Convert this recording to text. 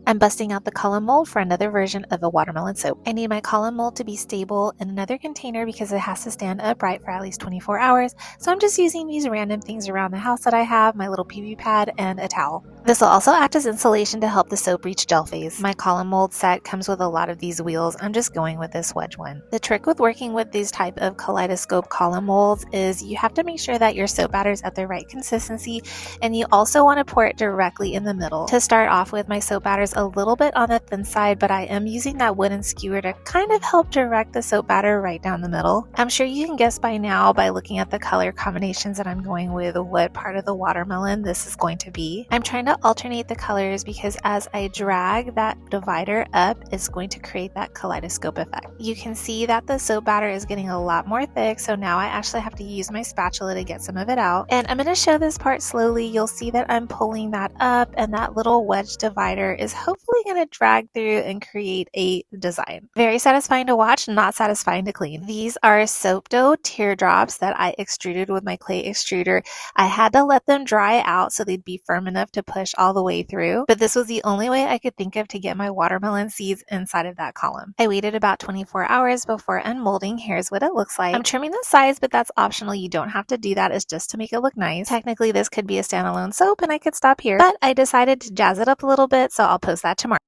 I'm busting out the column mold for another version of a watermelon soap. I need my column mold to be stable in another container because it has to stand upright for at least 24 hours, so I'm just using these random things around the house that I have, my little PB pad and a towel. This will also act as insulation to help the soap reach gel phase. My column mold set comes with a lot of these wheels. I'm just going with this wedge one. The trick with working with these type of kaleidoscope column molds is you have to make sure that your soap batter is at the right consistency, and you also want to pour it directly in the middle. To start off with, my soap batter is a little bit on the thin side, but I am using that wooden skewer to kind of help direct the soap batter right down the middle. I'm sure you can guess by now by looking at the color combinations that I'm going with what part of the watermelon this is going to be. I'm trying to alternate the colors because as I drag that divider up, it's going to create that kaleidoscope effect. You can see that the soap batter is getting a lot more thick, so now I actually have to use my spatula to get some of it out. And I'm going to show this part slowly. You'll see that I'm pulling that up, and that little wedge divider is hopefully going to drag through and create a design. Very satisfying to watch, not satisfying to clean. These are soap dough teardrops that I extruded with my clay extruder. I had to let them dry out so they'd be firm enough to push all the way through, but this was the only way I could think of to get my watermelon seeds inside of that column. I waited about 24 hours before unmolding. Here's what it looks like. I'm trimming the sides, but that's optional. You don't have to do that. It's just to make it look nice. Technically, this could be a standalone soap and I could stop here, but I decided to jazz it up a little bit, so I'll post that tomorrow.